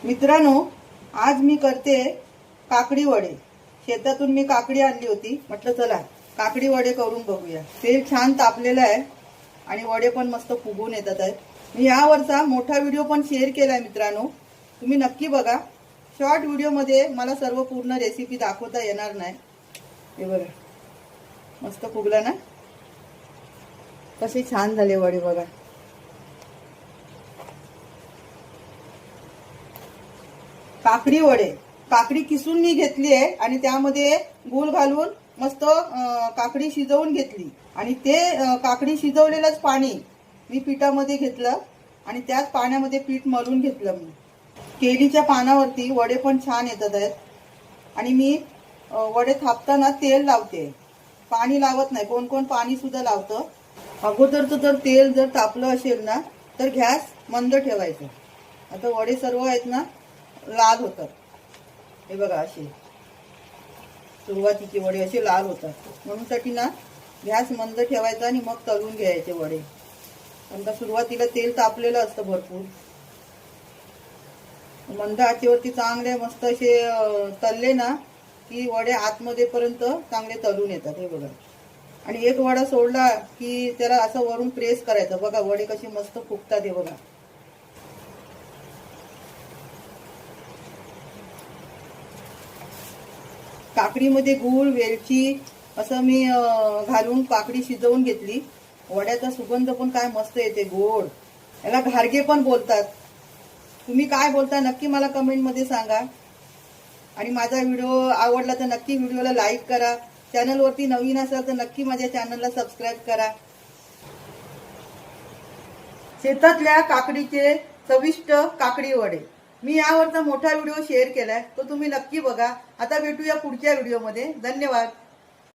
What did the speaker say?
मित्रांनो, आज मी करते काकडी वडे। शेतातून मी काकडी आणली होती, म्हटलं चला काकडी वडे करून बघूया। तेल छान तापलेलं आहे आणि वडे पण मस्त फुगून येतात आहेत। मी यावरचा मोठा व्हिडिओ पण शेअर केलाय मित्रांनो, तुम्ही नक्की बघा। शॉर्ट व्हिडिओ मध्ये मला सर्व पूर्ण रेसिपी दाखवता येणार नाही। हे बघा, मस्त फुगला ना, कसे छान झाले वडे बघा। काकडी वडे, काकडी किसून मी घेतली आहे आणि त्यामध्ये गूळ घालून मस्त काकडी शिजवून घेतली आणि ते काकडी शिजवलेलंच पाणी मी पिठामध्ये घेतलं आणि त्याच पाण्यामध्ये पीठ मळून घेतलं। मी केळीच्या पानावरती वडे पण छान येतात आहेत आणि मी वडे थापताना तेल लावते, पाणी लावत नाही। कोण कोण पाणी सुद्धा लावतं। अगोदरचं जर तेल जर तापलं असेल ना तर गॅस मंद ठेवायचं। आता वडे सर्व आहेत ना लाल होतात, हे बघा असे सुरुवातीचे वडे असे लाल होतात, म्हणून साठी ना गॅस मंद ठेवायचा आणि मग तळून घ्यायचे वडे। पण सुरुवातीला तेल तापलेलं असतं भरपूर, मंद आचेवरती चांगले मस्त असे तळले ना की वडे आतमध्ये पर्यंत चांगले तळून येतात। हे बघा, आणि एक वडा सोडला की त्याला असं वरून प्रेस करायचं, बघा वडे कसे मस्त फुगतात। हे बघा, काकडीमध्ये गूळ वेलची असं मी घालून काकडी शिजवून घेतली। वड्याचा सुगंध पण काय मस्त येते, गोड। याला घारगे पण बोलतात। तुम्ही काय बोलता नक्की मला कमेंट मध्ये सांगा। आणि माझा व्हिडिओ आवडला तर नक्की व्हिडिओला लाईक करा। चॅनल वरती नवीन असाल तर नक्की माझ्या चॅनलला सबस्क्राईब करा। शेतातल्या काकडीचे चविष्ट काकडी वडे मी यावरचा मोठा व्हिडिओ शेअर केलाय, तो तुम्ही नक्की बघा। आता भेटूया पुढच्या व्हिडिओमध्ये। धन्यवाद।